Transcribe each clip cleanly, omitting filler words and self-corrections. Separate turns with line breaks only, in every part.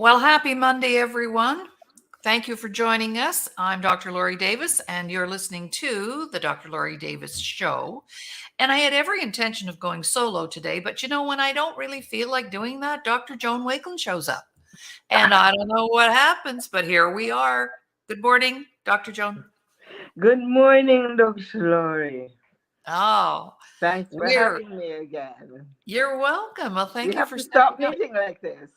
Well, happy Monday, everyone. Thank you for joining us. I'm Dr. Laurie Davis, and you're listening to the Dr. Laurie Davis Show. And I had every intention of going solo today, but when I don't really feel like doing that, Dr. Joan Wakelin shows up. And I don't know what happens, but here we are. Good morning, Dr. Joan.
Good morning, Dr. Laurie.
Oh,
Thanks for
we're
having me again.
you're welcome. Well,
We
thank you
have
for
to stop
stepping up.
meeting like this.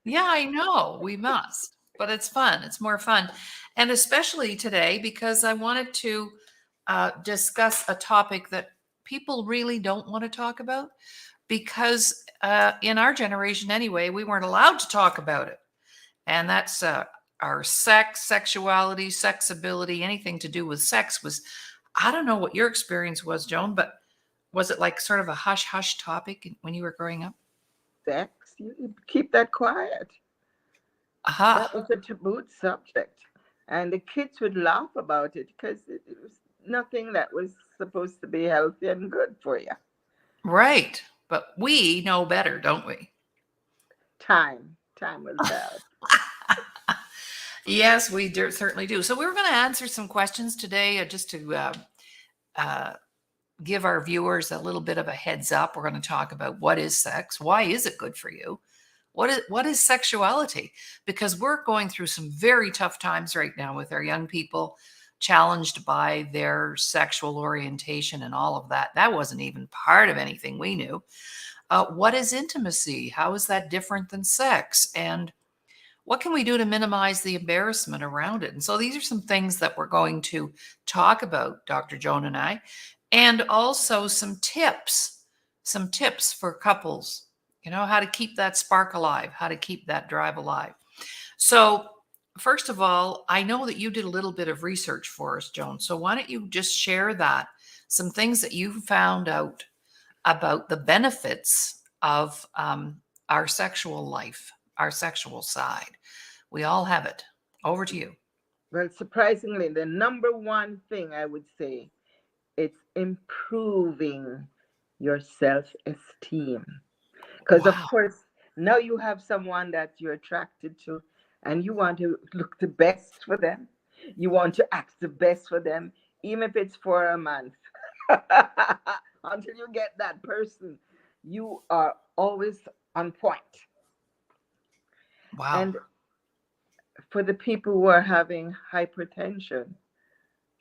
Yeah, I know. We must. But it's fun. It's more fun. And especially today because I wanted to discuss a topic that people really don't want to talk about because in our generation anyway, we weren't allowed to talk about it. And that's our sex, sexuality, sexability, anything to do with sex was, I don't know what your experience was, Joan, but was it like sort of a hush hush topic when you were growing up?
Sex, you keep that quiet. That
Aha.
was a taboo subject. And the kids would laugh about it because it was nothing that was supposed to be healthy and good for you.
Right. But we know better, don't we?
Time will tell.
Yes, we certainly do. So we're going to answer some questions today just to uh, give our viewers a little bit of a heads up. We're going to talk about what is sex, why is it good for you, what is sexuality, because we're going through some very tough times right now with our young people challenged by their sexual orientation and all of that. That wasn't even part of anything we knew. What is intimacy? How is that different than sex? And what can we do to minimize the embarrassment around it? And so these are some things that we're going to talk about, Dr. Joan and I, and also some tips for couples, how to keep that spark alive, how to keep that drive alive. So, first of all, I know that you did a little bit of research for us, Joan. So, why don't you just share some things that you found out about the benefits of our sexual life, our sexual side. We all have it. Over to you.
Well, surprisingly, the number one thing I would say it's improving your self-esteem. Because, of
Wow.
course, now you have someone that you're attracted to and you want to look the best for them. You want to act the best for them, even if it's for a month. Until you get that person, you are always on point.
Wow.
And for the people who are having hypertension,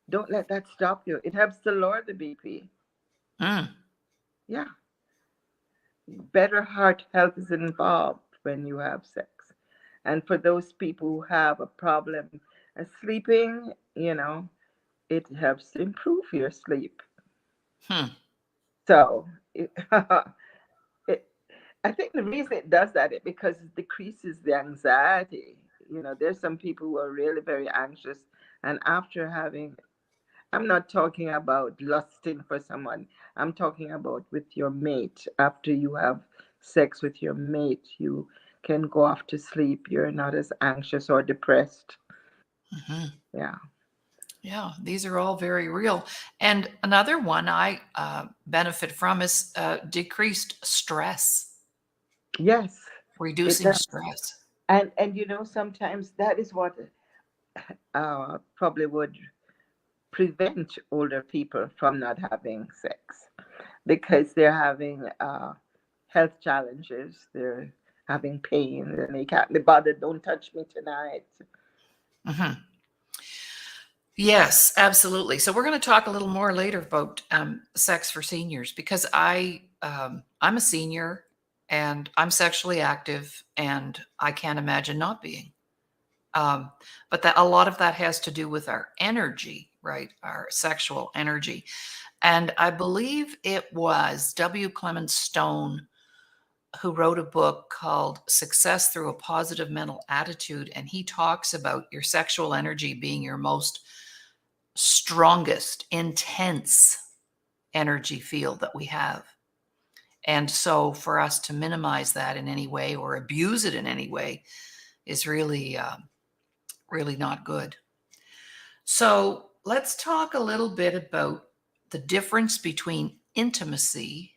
don't let that stop you. It helps to lower the BP.
Mm.
Yeah. Better heart health is involved when you have sex. And for those people who have a problem sleeping, it helps to improve your sleep.
Hmm.
So it, I think the reason it does that is because it decreases the anxiety. There's some people who are really very anxious, and after having, I'm not talking about lusting for someone. I'm talking about with your mate. After you have sex with your mate, you can go off to sleep. You're not as anxious or depressed.
Hmm.
Yeah.
Yeah, these are all very real. And another one I benefit from is decreased stress,
Yes, it
reducing
does.
stress.
And sometimes that is what probably would prevent older people from not having sex because they're having health challenges. They're having pain and they can't be bothered. Don't touch me tonight.
Hmm. Yes, absolutely. So we're going to talk a little more later about sex for seniors because I'm a senior and I'm sexually active and I can't imagine not being. Um, but that a lot of that has to do with our energy, right? Our sexual energy. And I believe it was W. Clement Stone who wrote a book called Success Through a Positive Mental Attitude. And he talks about your sexual energy being your most strongest, intense energy field that we have. And so for us to minimize that in any way or abuse it in any way is really not good. So let's talk a little bit about the difference between intimacy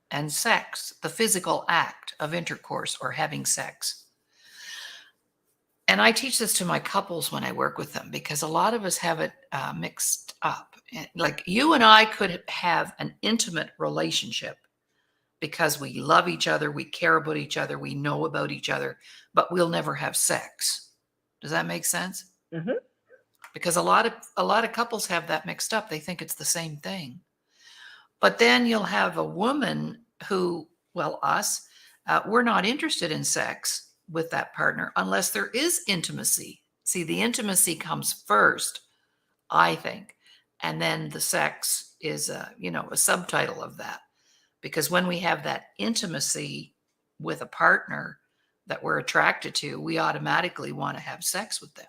and sex, the physical act of intercourse or having sex. and I teach this to my couples when I work with them, because a lot of us have it mixed up. Like you and I could have an intimate relationship because we love each other, we care about each other, we know about each other, but we'll never have sex. Does that make sense?
Hmm.
Because a lot of couples have that mixed up. They think it's the same thing. But then you'll have a woman who, well, us, we're not interested in sex with that partner unless there is intimacy. See, the intimacy comes first, I think, and then the sex is a subtitle of that. Because when we have that intimacy with a partner that we're attracted to, we automatically want to have sex with them.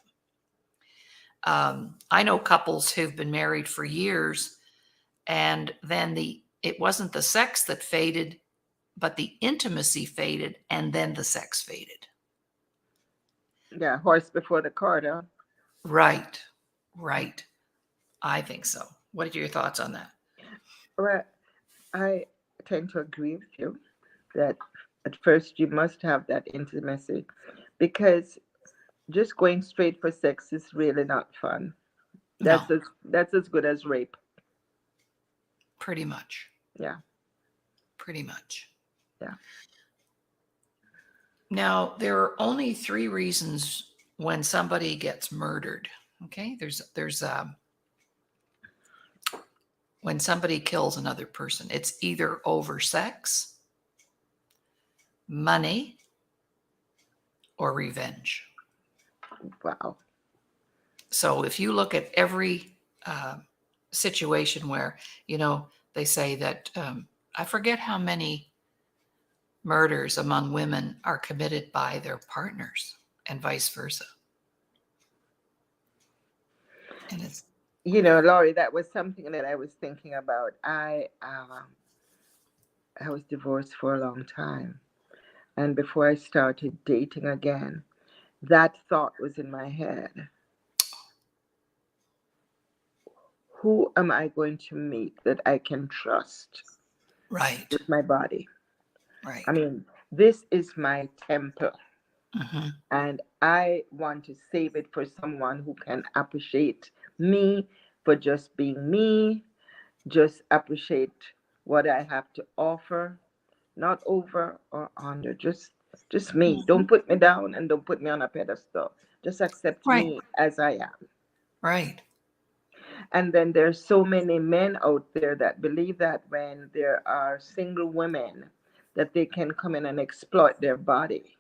I know couples who've been married for years, and then it wasn't the sex that faded, but the intimacy faded, and then the sex faded.
Yeah, horse before the cart, huh?
Right, right. I think so. What are your thoughts on that?
Well, I tend to agree with you that at first you must have that intimacy because just going straight for sex is really not fun.
No,
That's as good as rape.
pretty much.
Yeah,
Pretty much.
yeah.
Now, there are only three reasons when somebody gets murdered. Okay, there's when somebody kills another person, it's either over sex, money, or revenge.
Wow.
So if you look at every situation where, they say that I forget how many murders among women are committed by their partners and vice versa. And it's
Laurie, that was something that I was thinking about. I was divorced for a long time, and before I started dating again, that thought was in my head. Who am I going to meet that I can trust
right,
with my body? I
right.
mean, this is my temple,
Hmm.
and I want to save it for someone who can appreciate me for just being me, just appreciate what I have to offer, not over or under, just me.
Hmm.
Don't put me down and don't put me on a pedestal. Just accept
Right,
me as I am.
right,
And then there's so many men out there that believe that when there are single women that they can come in and exploit their body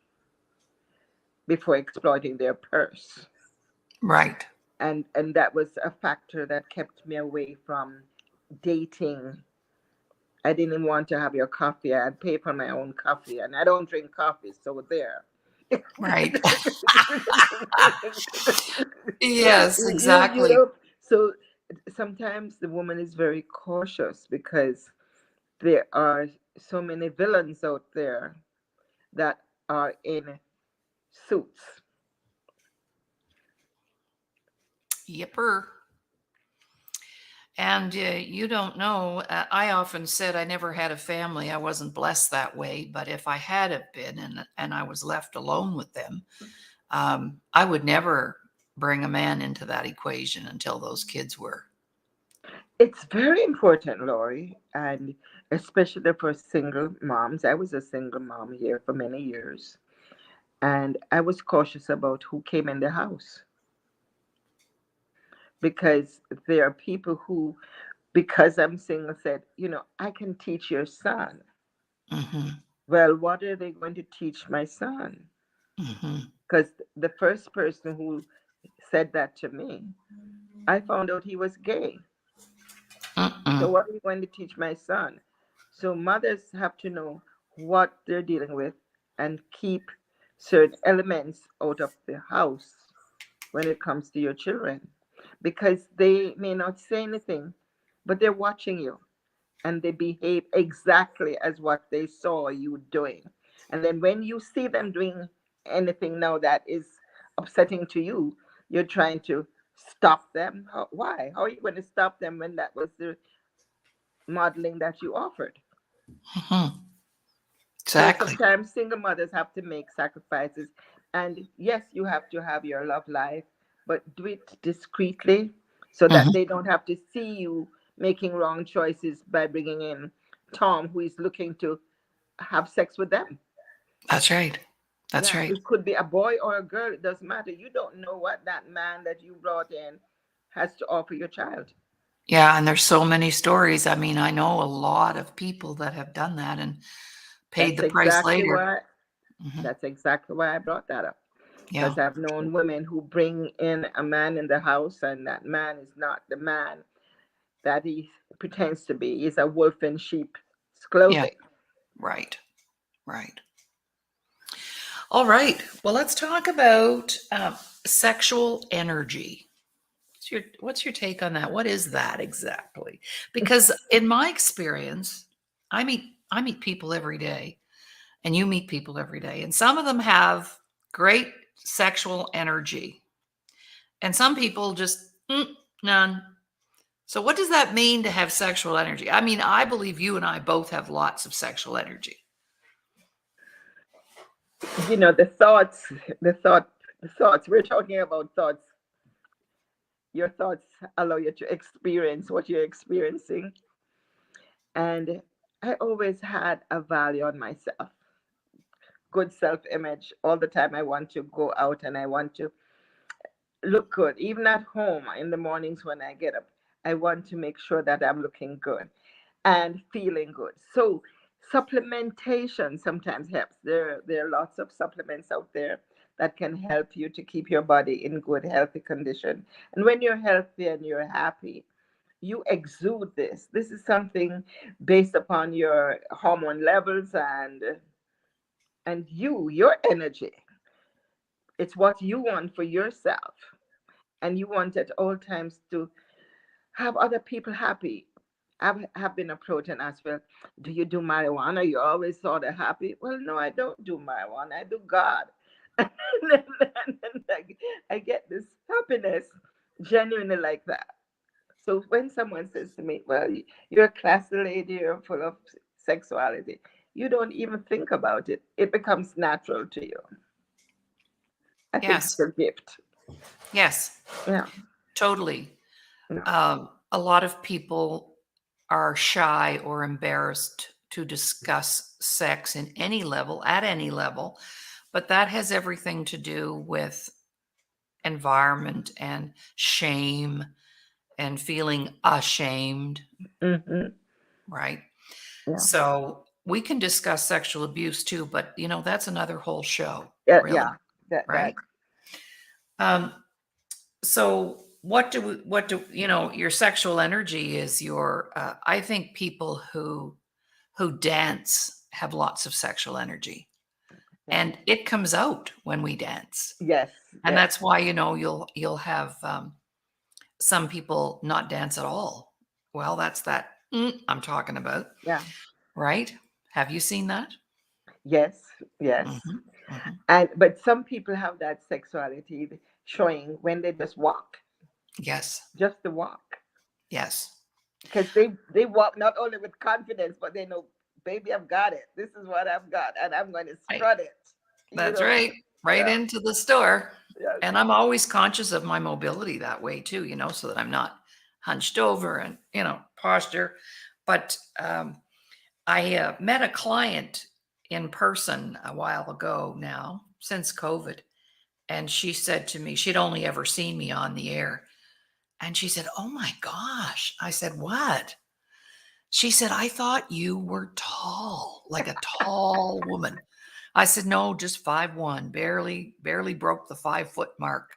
before exploiting their purse.
right.
And that was a factor that kept me away from dating. I didn't want to have your coffee. I'd pay for my own coffee, and I don't drink coffee, so there.
Right.
So
Yes,
you
exactly.
know, so sometimes the woman is very cautious because there are so many villains out there that are in suits.
Yipper. And you don't know. I often said I never had a family. I wasn't blessed that way. But if I had have been, and I was left alone with them, I would never bring a man into that equation until those kids were.
It's very important, Laurie, and especially for single moms. I was a single mom here for many years, and I was cautious about who came in the house because there are people who, because I'm single, said, I can teach your son.
Hmm.
Well, what are they going to teach my son?
Hmm.
Because the first person who said that to me, I found out he was gay. So,
Mm-mm.
what are you going to teach my son? So, mothers have to know what they're dealing with and keep certain elements out of the house when it comes to your children because they may not say anything, but they're watching you and they behave exactly as what they saw you doing. And then when you see them doing anything now that is upsetting to you, you're trying to stop them. Why? How are you going to stop them when that was the modeling that you offered?
Hmm.
So
Exactly.
sometimes single mothers have to make sacrifices. And yes, you have to have your love life, but do it discreetly so that
Mhm.
they don't have to see you making wrong choices by bringing in Tom, who is looking to have sex with them.
That's right. That's
Yeah,
right.
it could be a boy or a girl. It doesn't matter. You don't know what that man that you brought in has to offer your child.
Yeah, and there's so many stories. I mean, I know a lot of people that have done that and paid
That's
the price
exactly
later.
why.
Mhm.
That's exactly why I brought that up.
Yeah.
Because I've known women who bring in a man in the house, and that man is not the man that he pretends to be. He's a wolf in sheep's
Yeah.
clothing.
Right. Right. All right. Well, let's talk about sexual energy. What's your take on that? What is that exactly? Because in my experience, I meet people every day, and you meet people every day, and some of them have great sexual energy, and some people just none. So, what does that mean to have sexual energy? I mean, I believe you and I both have lots of sexual energy.
You know, the thoughts. We're talking about thoughts. Your thoughts allow you to experience what you're experiencing. And I always had a value on myself, good self image. All the time, I want to go out and I want to look good. Even at home in the mornings when I get up, I want to make sure that I'm looking good and feeling good. So supplementation sometimes helps. There are lots of supplements out there that can help you to keep your body in good, healthy condition. And when you're healthy and you're happy, you exude this. This is something based upon your hormone levels and your energy. It's what you want for yourself. And you want at all times to have other people happy. Have been approached and asked, well, do you do marijuana? You always sort of happy. Well, no, I don't do marijuana. I do God. and then I get this happiness genuinely like that. So when someone says to me, well, you're a classy lady, you're full of sexuality, you don't even think about it. It becomes natural to you. I think it's
Yes.
a gift.
Yes.
Yeah.
Totally.
Yeah.
A lot of people are shy or embarrassed to discuss sex in any level, at any level, but that has everything to do with environment and shame and feeling ashamed,
Hmm.
right?
Yeah.
So we can discuss sexual abuse too, but that's another whole show,
Yeah.
really,
Yeah. That
right? Um, so your sexual energy is I think people who dance have lots of sexual energy,
yeah.
and it comes out when we dance.
Yes.
And
Yes.
that's why you'll have some people not dance at all. Well, that's that I'm talking about,
Yeah.
right? Have you seen that?
Yes. Yes.
Hmm. Hmm.
And but some people have that sexuality showing when they just walk,
Yes.
just to walk,
Yes.
because they walk not only with confidence, but they know, baby, I've got it. This is what I've got, and I'm going to
Right.
strut it. You
That's
know.
right. Right
Yeah.
into the store.
Yes.
And I'm always conscious of my mobility that way too, so that I'm not hunched over and, posture. But I met a client in person a while ago now, since COVID. And she said to me, she'd only ever seen me on the air. And she said, "Oh my gosh." I said, "What?" She said, "I thought you were tall, like a tall woman." I said, "No, just 5'1", barely broke the 5 foot mark."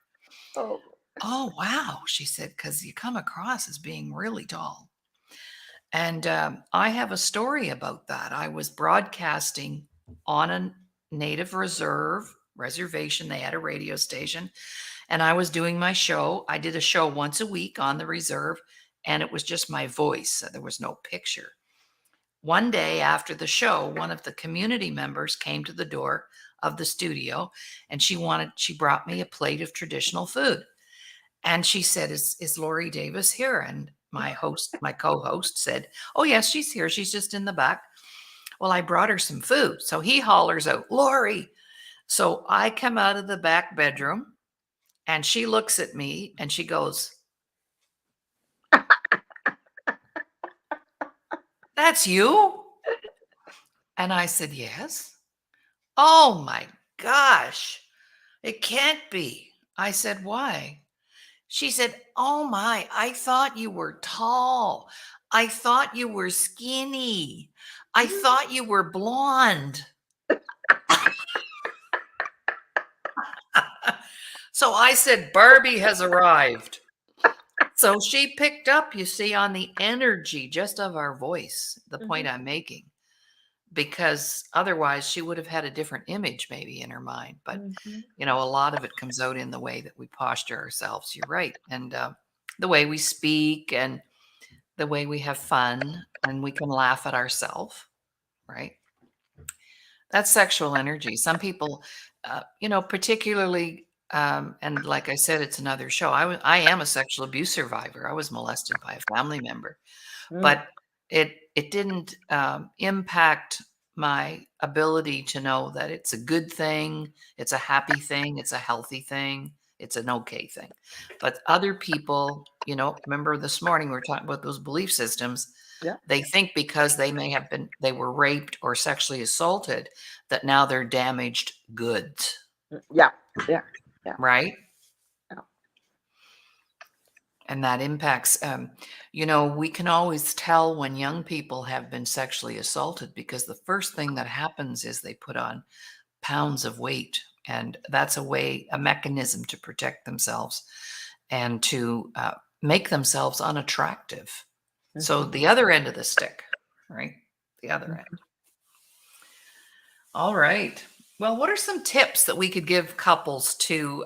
Oh.
"Oh, wow." She said, "Because you come across as being really tall." And I have a story about that. I was broadcasting on a native reservation. They had a radio station, and I was doing my show. I did a show once a week on the reserve, and it was just my voice. So there was no picture. One day after the show, one of the community members came to the door of the studio, and she brought me a plate of traditional food. And she said, is Laurie Davis here? And my co-host said, "Oh yes, she's here. She's just in the back." Well, I brought her some food. So he hollers out, "Laurie." So I come out of the back bedroom and she looks at me and she goes, "That's you?" And I said, "Yes." "Oh my gosh, it can't be." I said, "Why?" She said, "Oh my, I thought you were tall. I thought you were skinny. I thought you were blonde." So I said, "Barbie has arrived." So she picked up, you see, on the energy just of our voice, the point
Mhm,
I'm making, because otherwise she would have had a different image maybe in her mind. But,
mhm,
a lot of it comes out in the way that we posture ourselves. You're right. And the way we speak and the way we have fun and we can laugh at ourselves, right? That's sexual energy. Some people, particularly, and like I said, it's another show. I am a sexual abuse survivor. I was molested by a family member,
mm,
but it didn't impact my ability to know that it's a good thing, it's a happy thing, it's a healthy thing, it's an okay thing. But other people, remember this morning we were talking about those belief systems.
yeah,
They think because they were raped or sexually assaulted that now they're damaged goods,
yeah, yeah, yeah,
right?
yeah.
And that impacts, we can always tell when young people have been sexually assaulted because the first thing that happens is they put on pounds of weight. And that's a mechanism to protect themselves and to make themselves unattractive. So
Mhm,
the other end of the stick, right? The other end.
mhm.
All right. Well, what are some tips that we could give couples to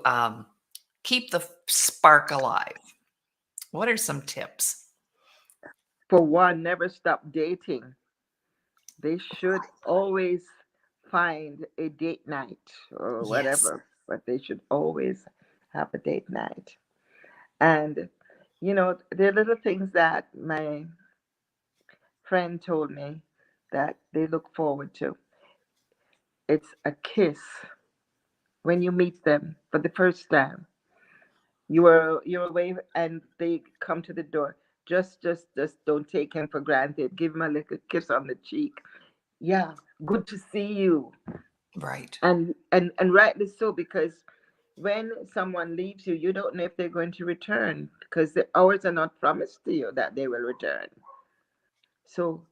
keep the spark alive? What are some tips?
For one, never stop dating. They should always find a date night or
Yes.
whatever, but they should always have a date night. And, there are little things that my friend told me that they look forward to. It's a kiss when you meet them for the first time. You're away and they come to the door. Just don't take him for granted. Give him a little kiss on the cheek. Yeah, good to see you.
Right.
And rightly so, because when someone leaves you, you don't know if they're going to return because the hours are not promised to you that they will return. So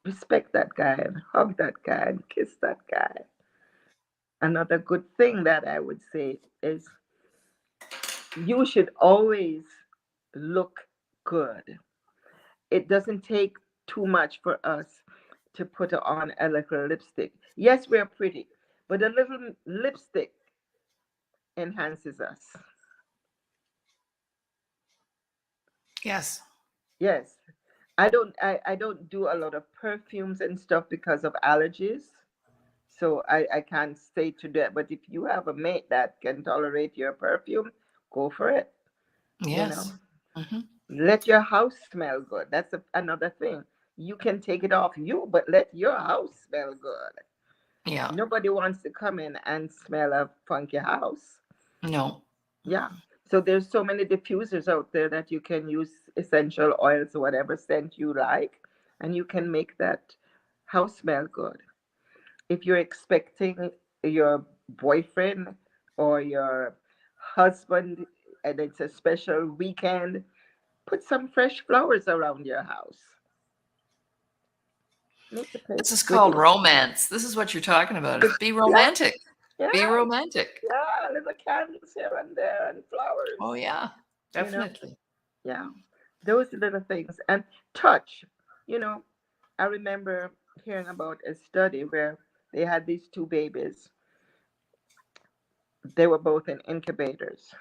respect that guy and hug that guy and kiss that guy. Another good thing that I would say is you should always look good. It doesn't take too much for us to put on a little lipstick. Yes, we're pretty, but a little lipstick enhances us.
Yes.
Yes. I don't do a lot of perfumes and stuff because of allergies. So I can't say to that. But if you have a mate that can tolerate your perfume, go for it. You know,
Yes. Hmm.
let your house smell good. That's another thing. You can take it off you, but let your house smell good.
Yeah.
Nobody wants to come in and smell a funky house.
No.
Yeah. So there's so many diffusers out there that you can use essential oils or whatever scent you like, and you can make that house smell good. If you're expecting your boyfriend or your husband and it's a special weekend, put some fresh flowers around your house. Make the
This
place
is called
pretty.
romance. This is what you're talking about. Is be
Yeah,
romantic.
yeah,
Be romantic.
yeah. Little candles here and there and flowers.
Oh yeah.
You know,
Definitely.
yeah. Those little things and touch. You know, I remember hearing about a study where they had these two babies. They were both in incubators,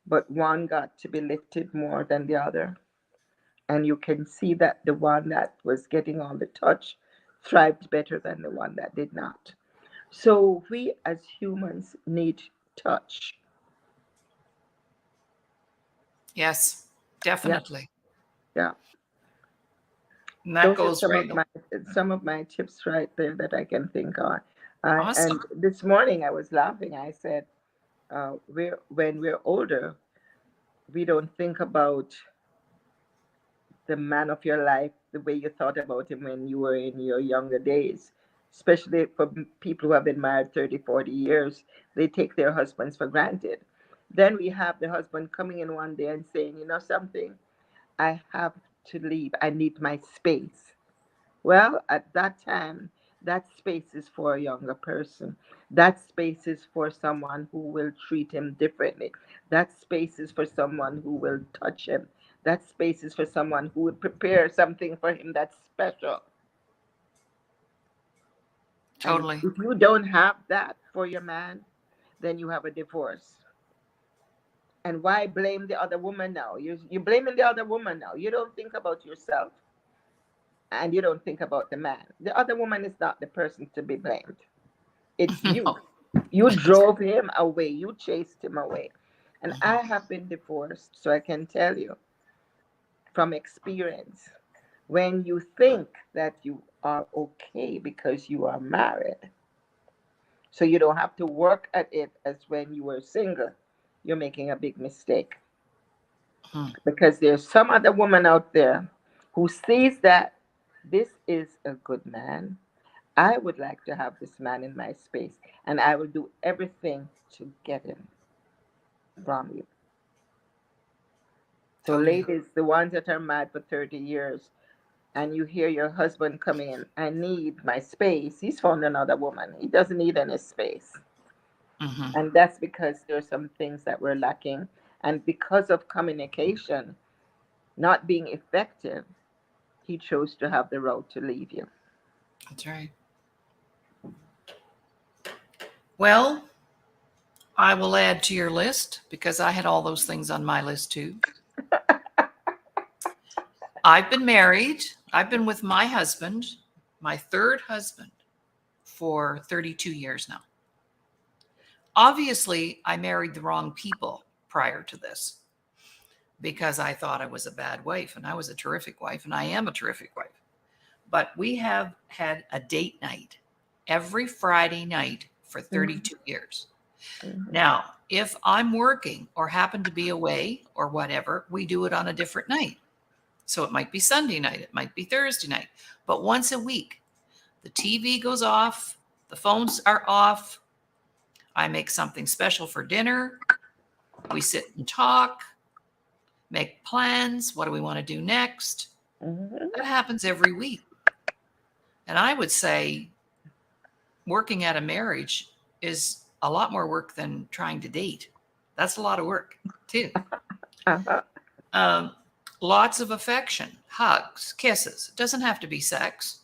but one got to be lifted more than the other. And you can see that the one that was getting all the touch thrived better than the one that did not. So we as humans need touch.
Yes.
Yeah,
Definitely.
yeah.
And that
Those are
goes right.
some of my tips right there that I can think on. And
Awesome.
this morning I was laughing. I said, when we're older, we don't think about the man of your life the way you thought about him when you were in your younger days. Especially for people who have been married 30, 40 years, they take their husbands for granted. Then we have the husband coming in one day and saying, you know something, I have to leave. I need my space. Well, at that time, that space is for a younger person. That space is for someone who will treat him differently. That space is for someone who will touch him. That space is for someone who will prepare something for him that's special. And
Totally.
if you don't have that for your man, then you have a divorce. And why blame the other woman now? You're blaming the other woman now. You don't think about yourself and you don't think about the man. The other woman is not the person to be blamed. It's you.
No,
You
that's
drove him away. You chased him away. And I
mhm,
have been divorced, so I can tell you from experience when you think that you are okay because you are married, so you don't have to work at it as when you were single, you're making a big mistake.
mhm,
Because there's some other woman out there who sees that this is a good man. I would like to have this man in my space, and I will do everything to get him from you. So,
totally.
ladies, the ones that are mad for 30 years, and you hear your husband come in, I need my space, he's found another woman. He doesn't need any space.
Hmm.
And that's because there are some things that we're lacking. And because of communication not being effective, he chose to have the road to leave you.
That's right. Well, I will add to your list because I had all those things on my list too. I've been married. I've been with my husband, my third husband, for 32 years now. Obviously, I married the wrong people prior to this because I thought I was a bad wife, and I was a terrific wife, and I am a terrific wife. But we have had a date night every Friday night for
Mhm,
32 years.
mhm,
Now, if I'm working or happen to be away or whatever, we do it on a different night. So it might be Sunday night, it might be Thursday night, but once a week, the TV goes off, the phones are off. I make something special for dinner. We sit and talk, make plans. What do we want to do next?
mhm.
That happens every week. And I would say working at a marriage is a lot more work than trying to date. That's a lot of work, too.
Uh-huh.
Um, Lots of affection, hugs, kisses. It doesn't have to be sex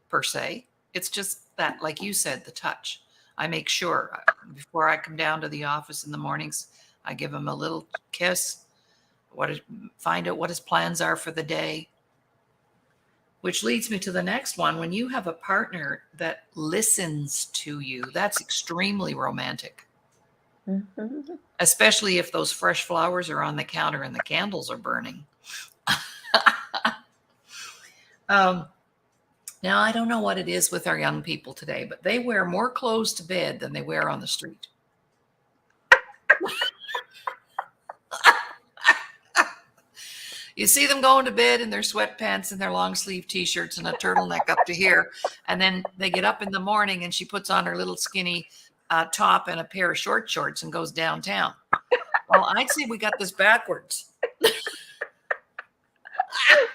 per se. It's just that, like you said, the touch. I make sure before I come down to the office in the mornings, I give him a little kiss, find out what his plans are for the day, which leads me to the next one. When you have a partner that listens to you, that's extremely romantic,
Mhm.
especially if those fresh flowers are on the counter and the candles are burning. um, Now, I don't know what it is with our young people today, but they wear more clothes to bed than they wear on the street. You see them going to bed in their sweatpants and their long sleeve t-shirts and a turtleneck up to here. And then they get up in the morning and she puts on her little skinny top and a pair of short shorts and goes downtown. Well, I'd say we got this backwards.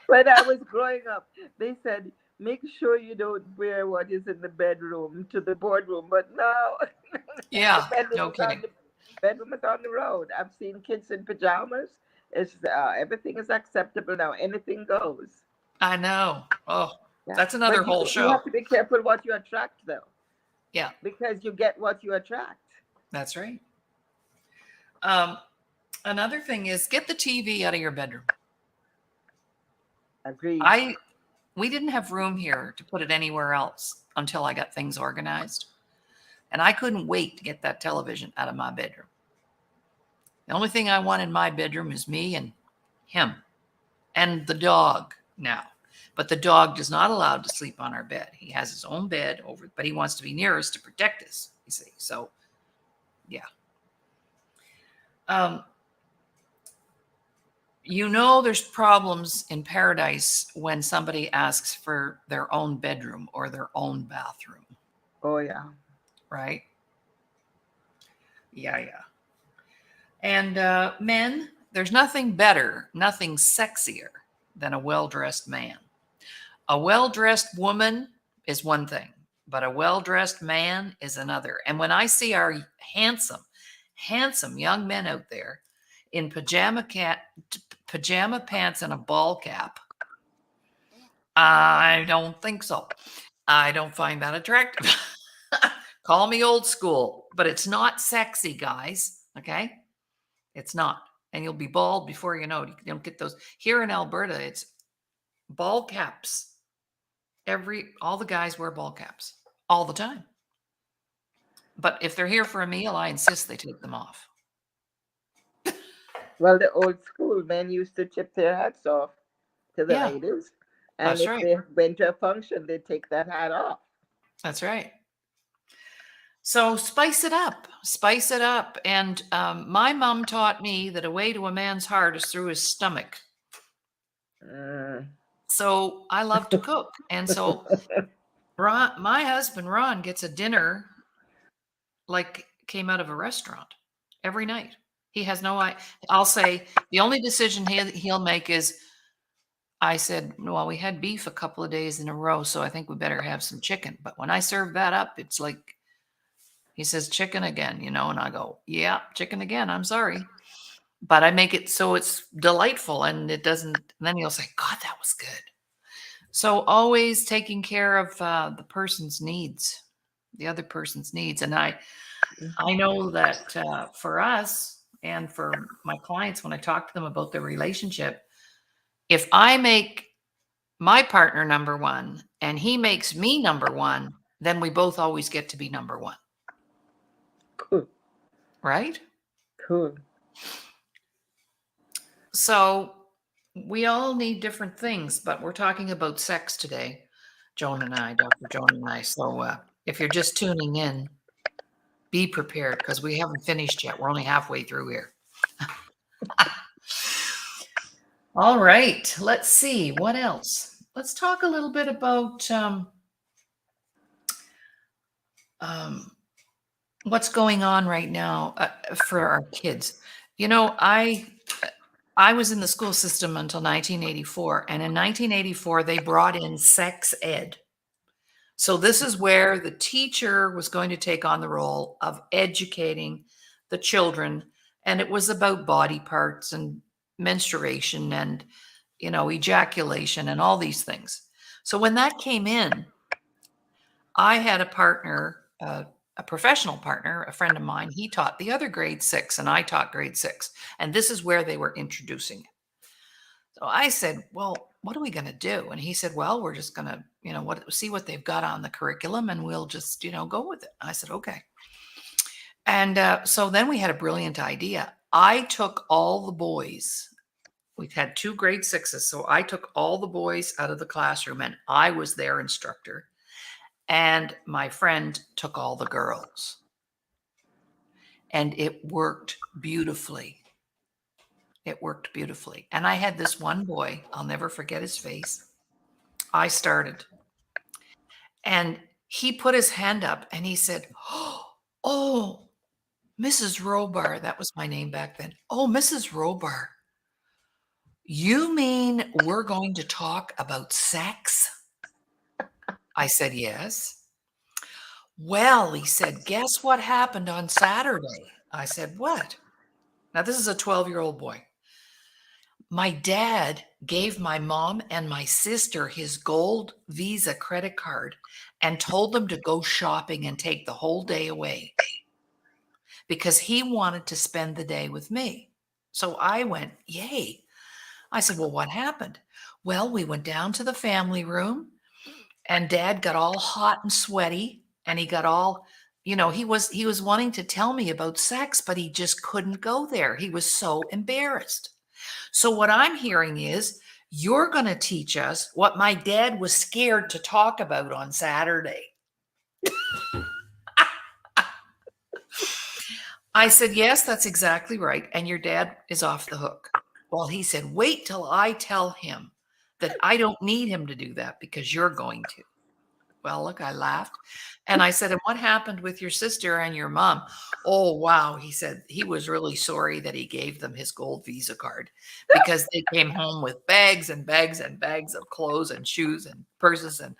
When I was growing up, they said, make sure you don't wear what is in the bedroom to the boardroom. But now the
Yeah,
bedroom
no
is on
kidding.
the bedroom is on the road. I've seen kids in pajamas. It's everything is acceptable now. Anything goes.
I know. Oh,
Yeah,
that's another
but
whole
you
show.
have to be careful what you attract though,
Yeah,
because you get what you attract.
that's right. Um, Another thing is get the TV out of your bedroom.
Agreed.
I We didn't have room here to put it anywhere else until I got things organized. And I couldn't wait to get that television out of my bedroom. The only thing I want in my bedroom is me and him and the dog now. But the dog is not allowed to sleep on our bed. He has his own bed over, but he wants to be near us to protect us, you see. So, yeah. Um, there's problems in paradise when somebody asks for their own bedroom or their own bathroom,
Oh yeah.
right? Yeah, yeah. And men, there's nothing better, nothing sexier than a well dressed man. A well dressed woman is one thing, but a well dressed man is another. And when I see our handsome, handsome young men out there in pajama pants and a ball cap, I don't think so. I don't find that attractive. Call me old school, but it's not sexy, guys. Okay. It's not. And you'll be bald before you know it. You don't get those. Here in Alberta, it's ball caps. All the guys wear ball caps all the time. But if they're here for a meal, I insist they take them off.
Well, the old school men used to tip their hats off to the
Yeah,
ladies, and
that's
if
right.
they went to a function, they'd take that hat off.
That's right. So spice it up, spice it up. And my mom taught me that a way to a man's heart is through his stomach.
Mm.
So I love to cook. And so my husband, Ron, gets a dinner like came out of a restaurant every night. He has no I. I'll say the only decision he'll make is I said, well, we had beef a couple of days in a row, so I think we better have some chicken. But when I serve that up, it's like he says chicken again, and I go, yeah, chicken again. I'm sorry. But I make it so it's delightful and it doesn't, and then he'll say, God, that was good. So always taking care of the person's needs, the other person's needs. And I know that for us and for my clients, when I talk to them about their relationship, if I make my partner number one and he makes me number one, then we both always get to be number one.
Cool.
Right?
Cool.
So we all need different things, but we're talking about sex today, Joan and I, Dr. Joan and I. So if you're just tuning in, be prepared because we haven't finished yet. We're only halfway through here. All right, let's see what else. Let's talk a little bit about what's going on right now for our kids. I was in the school system until 1984, and in 1984 they brought in sex ed. So this is where the teacher was going to take on the role of educating the children, and it was about body parts and menstruation and ejaculation and all these things. So when that came in, I had a partner, a professional partner, a friend of mine. He taught the other grade 6 and I taught grade 6, and this is where they were introducing it. So I said, well, what are we going to do? And he said, well, we're just going to, see what they've got on the curriculum and we'll just, go with it. I said, okay. And so then we had a brilliant idea. I took all the boys. We've had 2 grade 6s. So I took all the boys out of the classroom and I was their instructor. And my friend took all the girls. And it worked beautifully. It worked beautifully. And I had this one boy, I'll never forget his face. I started. And he put his hand up and he said, oh, Mrs. Robar, that was my name back then. Oh, Mrs. Robar, you mean we're going to talk about sex? I said, yes. Well, he said, guess what happened on Saturday? I said, what? Now, this is a 12-year-old boy. My dad gave my mom and my sister his gold Visa credit card and told them to go shopping and take the whole day away because he wanted to spend the day with me. So I went, yay. I said, well, what happened? Well, we went down to the family room and Dad got all hot and sweaty and he got all, he was wanting to tell me about sex, but he just couldn't go there. He was so embarrassed. So what I'm hearing is You're going to teach us what my dad was scared to talk about on Saturday. I said, yes, that's exactly right. And your dad is off the hook. Well, he said, wait till I tell him that I don't need him to do that because you're going to. Well, look, I laughed. And I said, and what happened with your sister and your mom? Oh, wow. He said he was really sorry that he gave them his gold Visa card because they came home with bags and bags and bags of clothes and shoes and purses and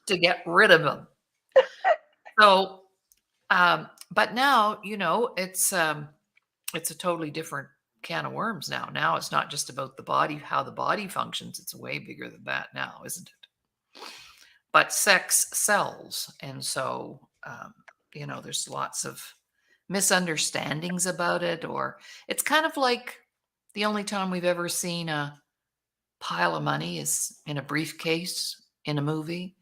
to get rid of them. So, but now, it's a totally different can of worms now. Now it's not just about the body, how the body functions. It's way bigger than that now, isn't it? But sex sells. And so, there's lots of misunderstandings about it, or it's kind of like the only time we've ever seen a pile of money is in a briefcase in a movie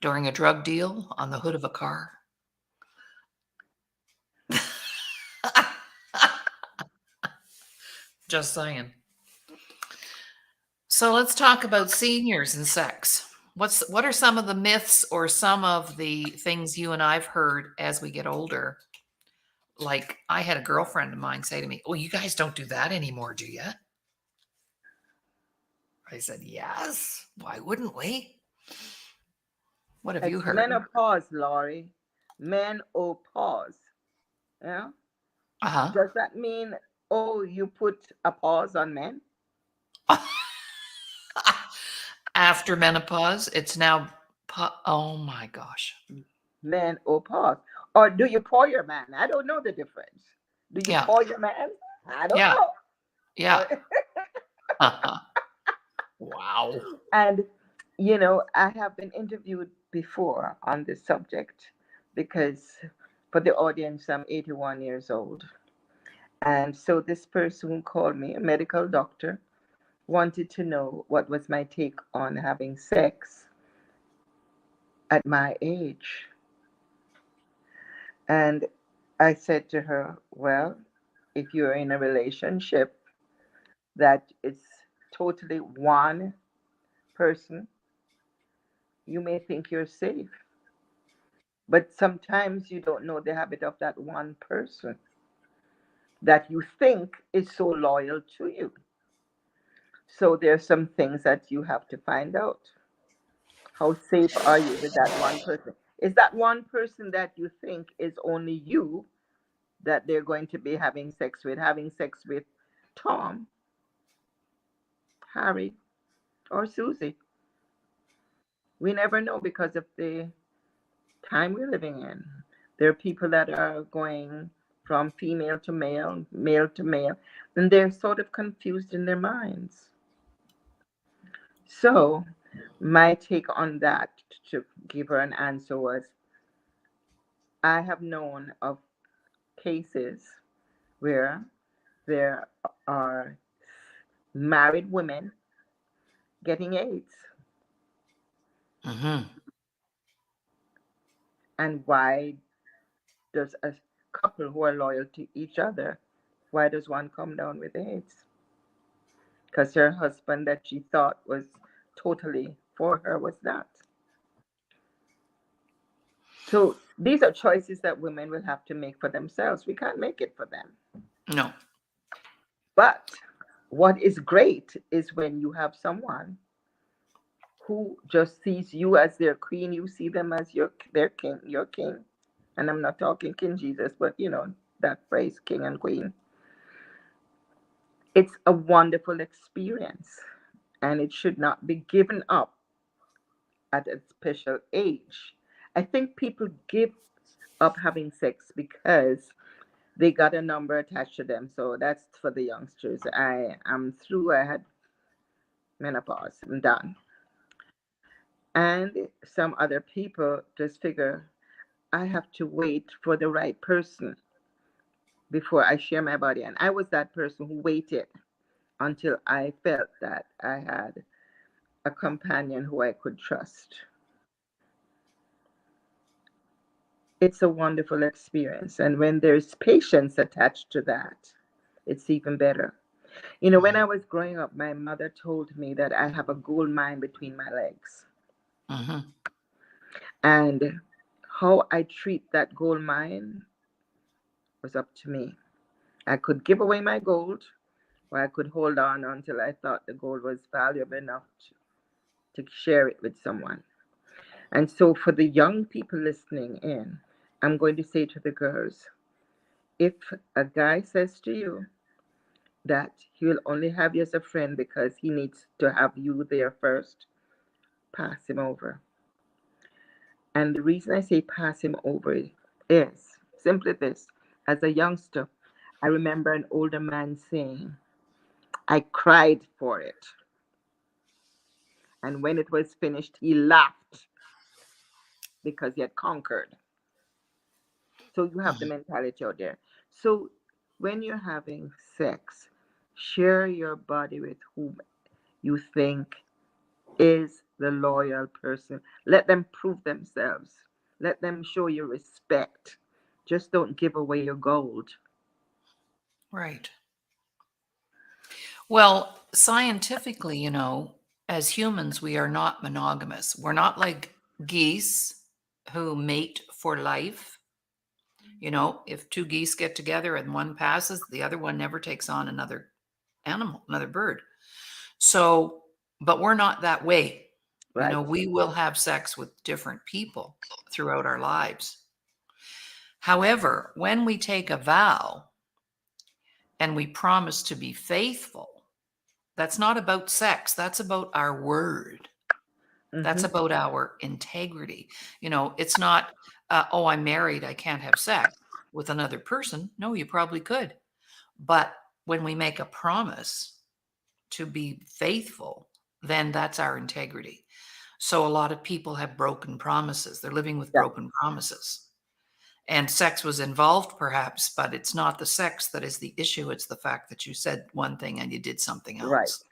during a drug deal on the hood of a car. Just saying. So let's talk about seniors and sex. What are some of the myths or some of the things you and I've heard as we get older? Like I had a girlfriend of mine say to me, "Oh, you guys don't do that anymore, do you?" I said, "Yes. Why wouldn't we?" What have you
It's
heard?
menopause, Laurie. Menopause. Yeah.
Uh-huh.
Does that mean, oh, you put a pause on men?
After menopause, it's now oh my gosh.
Menopause. Or do you pour your man? I don't know the difference. Do you
Yeah.
pour your man? I don't
Yeah.
know.
Yeah. Wow.
And, I have been interviewed before on this subject because for the audience, I'm 81 years old. And so this person who called me, a medical doctor, wanted to know what was my take on having sex at my age. And I said to her, well, if you're in a relationship that is totally one person, you may think you're safe. But sometimes you don't know the habit of that one person that you think is so loyal to you. So there's some things that you have to find out. How safe are you with that one person? Is that one person that you think is only you that they're going to be having sex with Tom, Harry, or Susie? We never know because of the time we're living in. There are people that are going from female to male, male to male, and they're sort of confused in their minds. So, my take on that to give her an answer was I have known of cases where there are married women getting AIDS.
Hmm.
And why does a couple who are loyal to each other, why does one come down with AIDS? Because her husband that she thought was totally for her was not. So these are choices that women will have to make for themselves. We can't make it for them.
No.
But what is great is when you have someone who just sees you as their queen, you see them as their king, your king. And I'm not talking King Jesus, but that phrase, king and queen. It's a wonderful experience, and it should not be given up at a special age. I think people give up having sex because they got a number attached to them. So that's for the youngsters. I am through. I had menopause. I'm done. And some other people just figure I have to wait for the right person before I share my body. And I was that person who waited until I felt that I had a companion who I could trust. It's a wonderful experience. And when there's patience attached to that, it's even better. You know, when
Mhm.
I was growing up, my mother told me that I have a gold mine between my legs.
Mhm.
And how I treat that gold mine was up to me. I could give away my gold, or I could hold on until I thought the gold was valuable enough to share it with someone. And so, for the young people listening in, I'm going to say to the girls, if a guy says to you that he will only have you as a friend because he needs to have you there first, pass him over. And the reason I say pass him over is simply this. As a youngster, I remember an older man saying, I cried for it. And when it was finished, he laughed because he had conquered. So you have the
Mhm.
mentality out there. So when you're having sex, share your body with whom you think is the loyal person. Let them prove themselves. Let them show you respect. Just don't give away your gold.
Right. Well, scientifically, as humans, we are not monogamous. We're not like geese who mate for life. If two geese get together and one passes, the other one never takes on another animal, another bird. So, but we're not that way.
Right?
We will have sex with different people throughout our lives. However, when we take a vow and we promise to be faithful, that's not about sex. That's about our word. That's
Mm-hmm.
about our integrity. It's not, oh, I'm married. I can't have sex with another person. No, you probably could. But when we make a promise to be faithful, then that's our integrity. So a lot of people have broken promises. They're living with
Yeah.
broken promises. And sex was involved, perhaps, but it's not the sex that is the issue. It's the fact that you said one thing and you did something
Right.
else.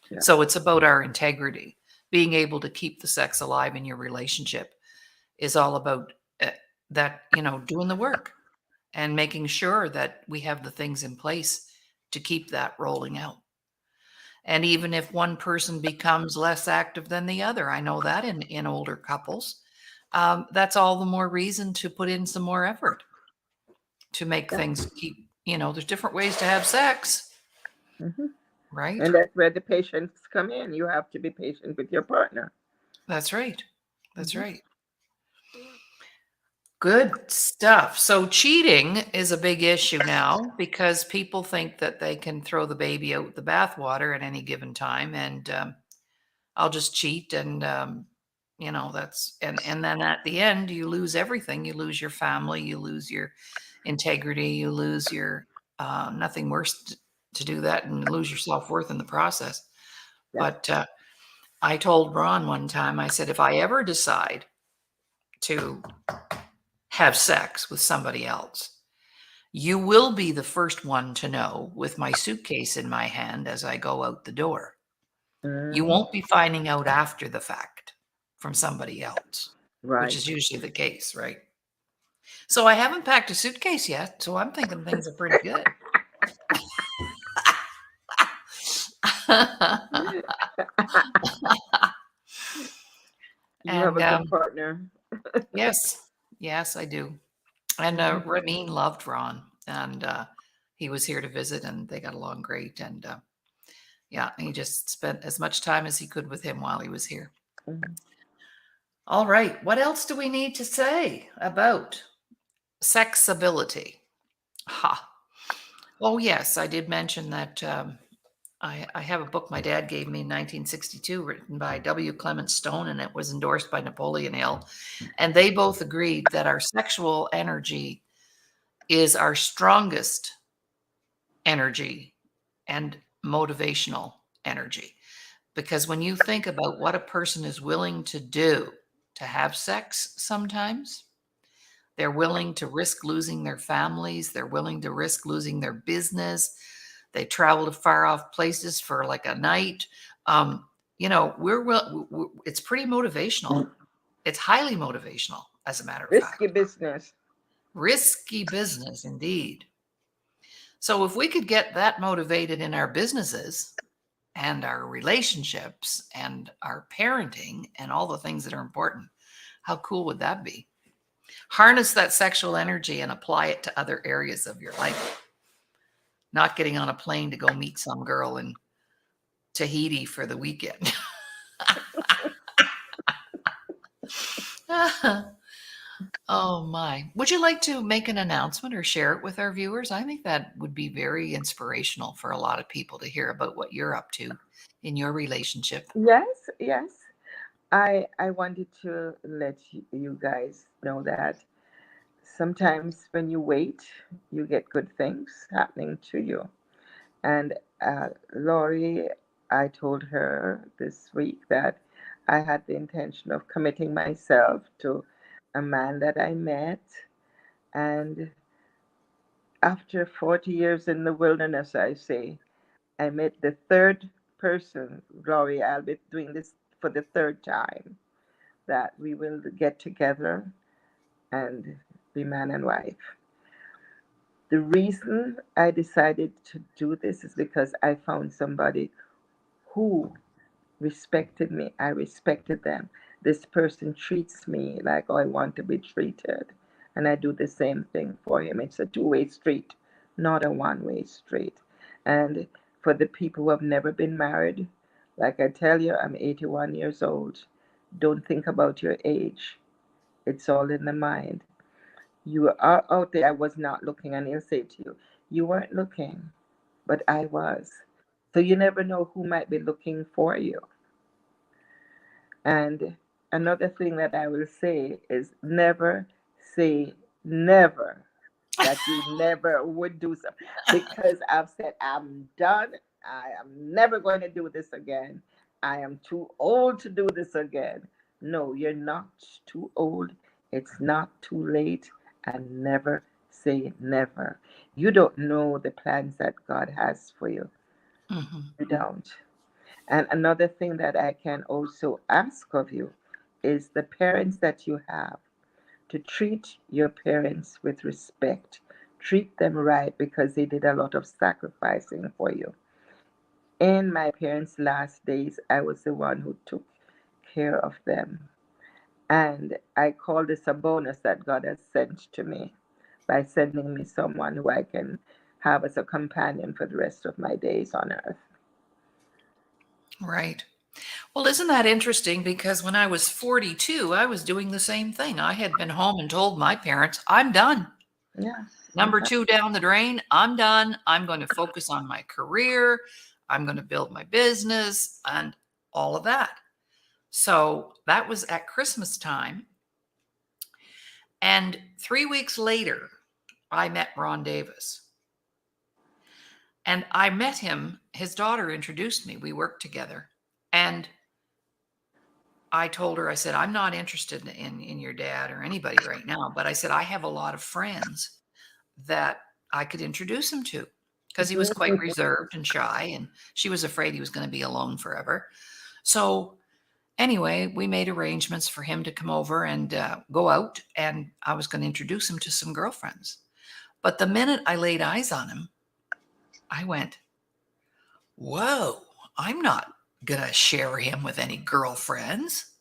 Yeah.
So it's about our integrity. Being able to keep the sex alive in your relationship is all about that, doing the work and making sure that we have the things in place to keep that rolling out. And even if one person becomes less active than the other, I know that in older couples, that's all the more reason to put in some more effort to make
Yeah.
things keep, there's different ways to have sex,
Hmm.
right?
And that's where the patience come in. You have to be patient with your partner.
That's right. That's
Hmm.
right. Good stuff. So cheating is a big issue now because people think that they can throw the baby out with the bathwater at any given time, and I'll just cheat, and that's and then at the end you lose everything. You lose your family, you lose your integrity, you lose your nothing worse to do that, and lose your self worth in the process.
Yeah.
But I told Ron one time, I said, if I ever decide to have sex with somebody else, you will be the first one to know with my suitcase in my hand as I go out the door. You
Hmm.
won't be finding out after the fact from somebody else, which
Right.
is usually the case, right? So I haven't packed a suitcase yet, so I'm thinking things are pretty good.
You have
And
a good partner.
yes, yes, I do. And
Hmm.
Ramin loved Ron, and he was here to visit, and they got along great. And yeah, he just spent as much time as he could with him while he was here.
Hmm.
All right, what else do we need to say about sexability? Ha. Oh, yes, I did mention that I have a book my dad gave me in 1962 written by W. Clement Stone, and it was endorsed by Napoleon Hill. And they both agreed that our sexual energy is our strongest energy and motivational energy. Because when you think about what a person is willing to do to have sex, sometimes they're willing to risk losing their families, they're willing to risk losing their business. They travel to far off places for like a night. It's pretty motivational. It's highly motivational, as a matter of
Risky
fact.
business.
Risky business indeed. So if we could get that motivated in our businesses and our relationships and our parenting and all the things that are important, how cool would that be? Harness that sexual energy and apply it to other areas of your life. Not getting on a plane to go meet some girl in Tahiti for the weekend. Oh my. Would you like to make an announcement or share it with our viewers? I think that would be very inspirational for a lot of people to hear about what you're up to in your relationship.
Yes, yes. I wanted to let you guys know that sometimes when you wait, you get good things happening to you. And Laurie, I told her this week that I had the intention of committing myself to a man that I met. And after 40 years in the wilderness, I say, I met the third person, Laurie. I'll be doing this for the third time, that we will get together and be man and wife. The reason I decided to do this is because I found somebody who respected me. I respected them. This person treats me like I want to be treated. And I do the same thing for him. It's a two-way street, not a one-way street. And for the people who have never been married, like I tell you, I'm 81 years old. Don't think about your age. It's all in the mind. You are out there. I was not looking, and he'll say to you, you weren't looking, but I was. So you never know who might be looking for you. And another thing that I will say is never say never that you never would do something, because I've said I'm done. I am never going to do this again. I am too old to do this again. No, you're not too old. It's not too late. And never say never. You don't know the plans that God has for you.
Mhm.
You don't. And another thing that I can also ask of you is the parents that you have, to treat your parents with respect. Treat them right because they did a lot of sacrificing for you. In my parents' last days, I was the one who took care of them. And I call this a bonus that God has sent to me by sending me someone who I can have as a companion for the rest of my days on earth.
Right. Well, isn't that interesting? Because when I was 42, I was doing the same thing. I had been home and told my parents, I'm done.
Yeah,
Number
exactly.
two down the drain, I'm done. I'm going to focus on my career. I'm going to build my business and all of that. So that was at Christmas time. And 3 weeks later, I met Ron Davis. And I met him. His daughter introduced me. We worked together. And I told her, I said, I'm not interested in your dad or anybody right now. But I said, I have a lot of friends that I could introduce him to, because he was quite reserved and shy. And she was afraid he was going to be alone forever. So anyway, we made arrangements for him to come over and go out. And I was going to introduce him to some girlfriends. But the minute I laid eyes on him, I went, whoa, I'm not going to share him with any girlfriends.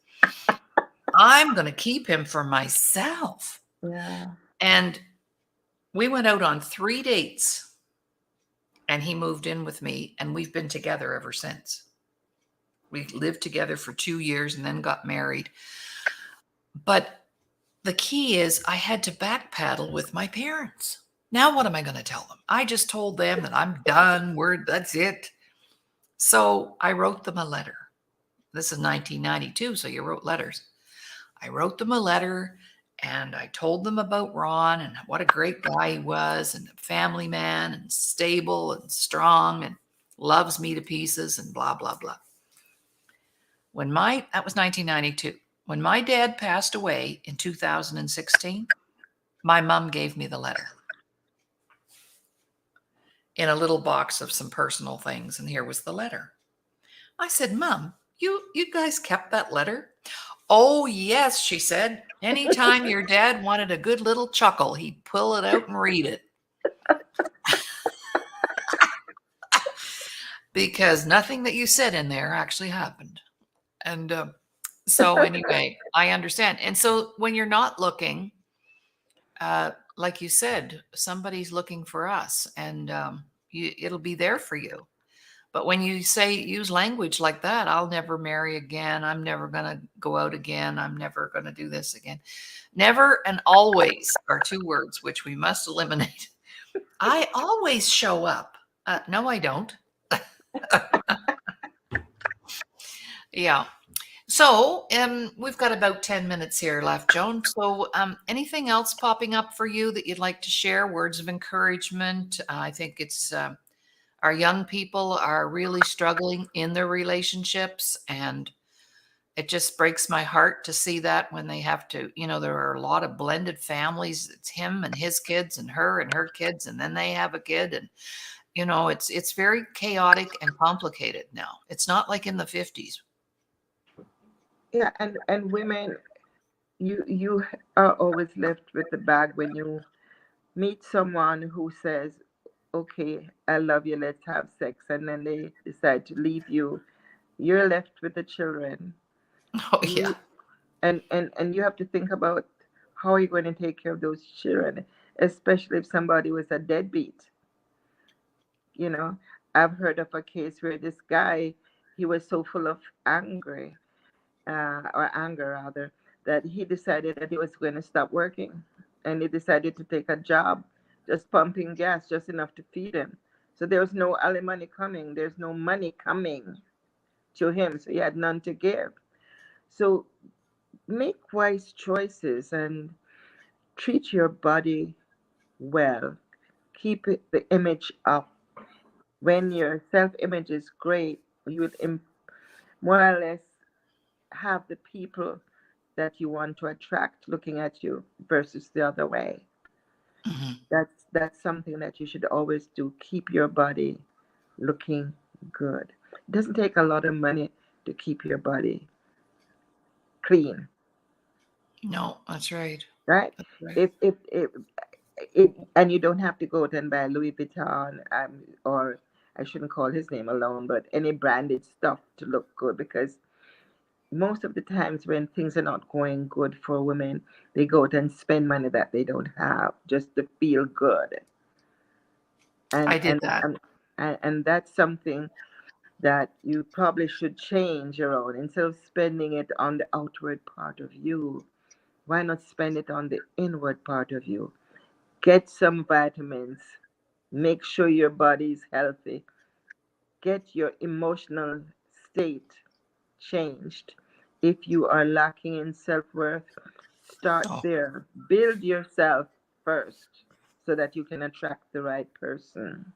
I'm going to keep him for myself.
Yeah.
And we went out on 3 dates and he moved in with me and we've been together ever since. We lived together for 2 years and then got married. But the key is I had to backpedal with my parents. Now, what am I going to tell them? I just told them that I'm done. That's it. So I wrote them a letter. This is 1992, so you wrote letters. I wrote them a letter and I told them about Ron and what a great guy he was, and a family man and stable and strong and loves me to pieces and blah, blah, blah. That was 1992. When my dad passed away in 2016, my mom gave me the letter in a little box of some personal things. And here was the letter. I said, Mom, you guys kept that letter? Oh, yes, she said. Anytime your dad wanted a good little chuckle, he'd pull it out and read it. because nothing that you said in there actually happened. And so anyway, I understand. And so when you're not looking, like you said, somebody's looking for us, and it'll be there for you. But when you use language like that, I'll never marry again. I'm never going to go out again. I'm never going to do this again. Never and always are two words which we must eliminate. I always show up. No, I don't. Yeah. So, we've got about 10 minutes here left, Joan. So, anything else popping up for you that you'd like to share? Words of encouragement. I think it's our young people are really struggling in their relationships, and it just breaks my heart to see that when they have to, there are a lot of blended families. It's him and his kids and her kids, and then they have a kid, and it's very chaotic and complicated now. It's not like in the 50s.
Yeah, and women, you are always left with the bag when you meet someone who says, "Okay, I love you, let's have sex," and then they decide to leave you. You're left with the children.
Oh yeah.
You and you have to think about how are you going to take care of those children, especially if somebody was a deadbeat. You know, I've heard of a case where this guy, he was so full of anger rather, that he decided that he was going to stop working, and he decided to take a job just pumping gas, just enough to feed him. So there was no alimony coming. There's no money coming to him. So he had none to give. So make wise choices and treat your body well. Keep the image up. When your self image is great, you would more or less have the people that you want to attract looking at you versus the other way.
Mhm.
That's something that you should always do. Keep your body looking good. It doesn't take a lot of money to keep your body clean,
No, that's right.
right?
That's right.
If and you don't have to go out and buy Louis Vuitton, or I shouldn't call his name alone, but any branded stuff to look good, because most of the times when things are not going good for women, they go out and spend money that they don't have just to feel good.
I
And
did
and
that.
and, and that's something that you probably should change your own. Instead of spending it on the outward part of you, why not spend it on the inward part of you? Get some vitamins. Make sure your body is healthy. Get your emotional state changed. If you are lacking in self worth, start
Oh,
there. Build yourself first so that you can attract the right person.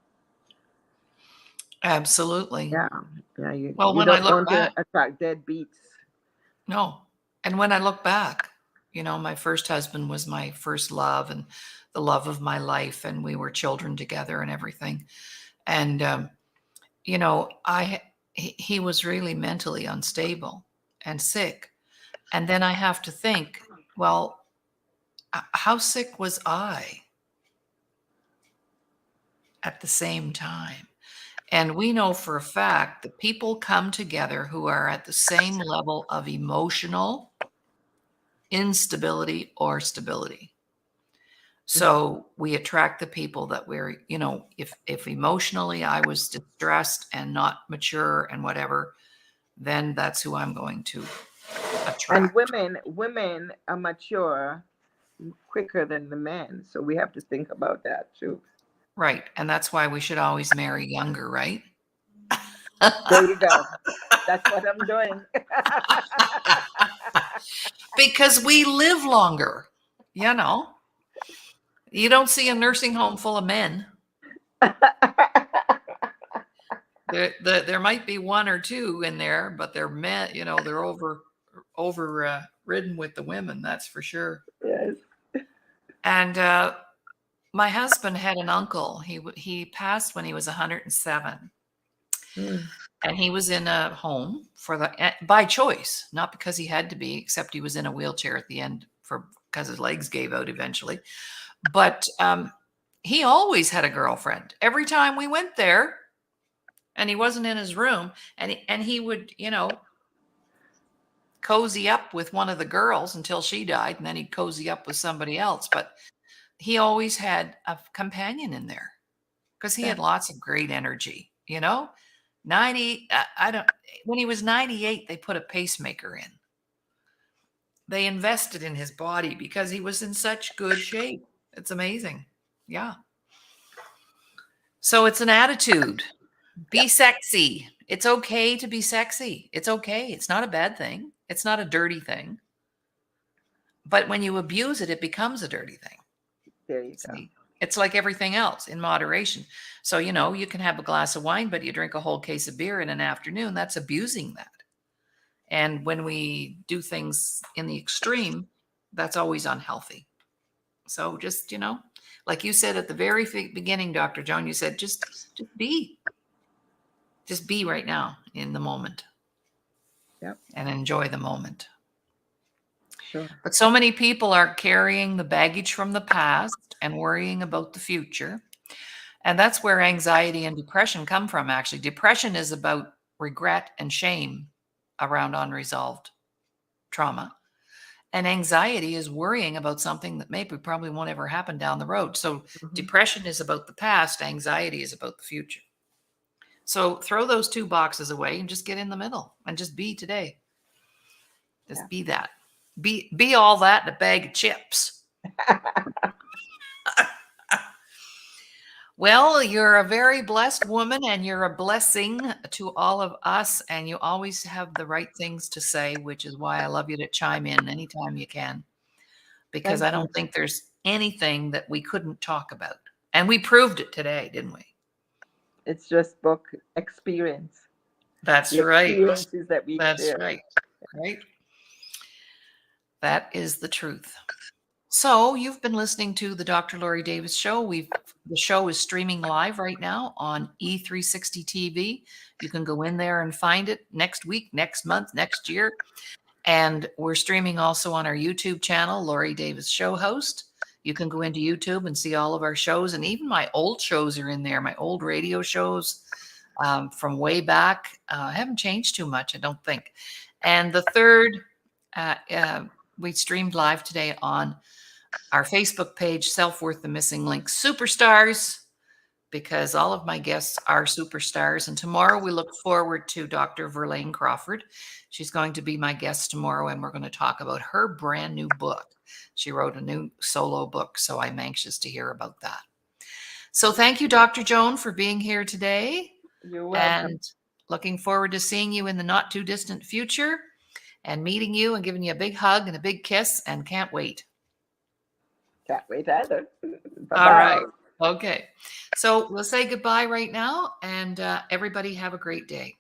absolutely.
Yeah, yeah. You,
Well,
you
when I
don't
look
want to
back,
attract deadbeats.
no. And when I look back, my first husband was my first love and the love of my life, and we were children together and everything. And he was really mentally unstable and sick. And then I have to think, well, how sick was I at the same time? And we know for a fact that people come together who are at the same level of emotional instability or stability. So we attract the people that we're, if emotionally I was distressed and not mature and whatever, then that's who I'm going to
And
attract.
women are mature quicker than the men, so we have to think about that too.
Right. And that's why we should always marry younger, right?
There you go. That's what I'm doing.
Because we live longer. You know, you don't see a nursing home full of men. There might be one or two in there, but they're men, they're ridden with the women, that's for sure.
Yes.
And my husband had an uncle. He passed when he was 107,
Mm.
and he was in a home by choice, not because he had to be, except he was in a wheelchair at the end because his legs gave out eventually. But he always had a girlfriend every time we went there. and he wasn't in his room, and he would, cozy up with one of the girls until she died, and then he'd cozy up with somebody else. But he always had a companion in there because he
Yeah.
had lots of great energy. 90, I don't, when he was 98, they put a pacemaker in. They invested in his body because he was in such good shape. It's amazing. Yeah. So it's an attitude.
Yeah.
Be sexy. It's okay to be sexy. It's okay. It's not a bad thing. It's not a dirty thing. But when you abuse it, it becomes a dirty thing.
There you go.
See, it's like everything else in moderation. So, you can have a glass of wine, but you drink a whole case of beer in an afternoon. That's abusing that. And when we do things in the extreme, that's always unhealthy. So just, like you said at the very beginning, Dr. Joan, you said, just be. Just be right now in the moment.
Yep.
And enjoy the moment.
Sure.
But so many people are carrying the baggage from the past and worrying about the future. And that's where anxiety and depression come from, actually. Depression is about regret and shame around unresolved trauma. And anxiety is worrying about something that maybe probably won't ever happen down the road. So
Mm-hmm.
depression is about the past, anxiety is about the future. So throw those two boxes away and just get in the middle and just be today. Just be that. Be all that in a bag of chips. Well, you're a very blessed woman and you're a blessing to all of us. And you always have the right things to say, which is why I love you to chime in anytime you can, because I
Thank you.
don't think there's anything that we couldn't talk about. And we proved it today, didn't we?
It's just book experience.
That's
The
right.
experiences that we've
That's
shared.
right. Right. That is the truth. So you've been listening to the Dr. Laurie Davis Show. The show is streaming live right now on E360 TV. You can go in there and find it next week, next month, next year. And we're streaming also on our YouTube channel, Laurie Davis Show Host. You can go into YouTube and see all of our shows, and even my old shows are in there, my old radio shows from way back. Haven't changed too much, I don't think. And the third, we streamed live today on our Facebook page, Self-Worth the Missing Link Superstars, because all of my guests are superstars. And tomorrow we look forward to Dr. Verlaine Crawford. She's going to be my guest tomorrow, and we're going to talk about her brand new book. She wrote a new solo book, so I'm anxious to hear about that. So thank you, Dr. Joan, for being here today.
You're welcome.
And looking forward to seeing you in the not too distant future and meeting you and giving you a big hug and a big kiss, and can't wait.
Can't wait either. Bye-bye.
All right. Okay. So we'll say goodbye right now, and everybody have a great day.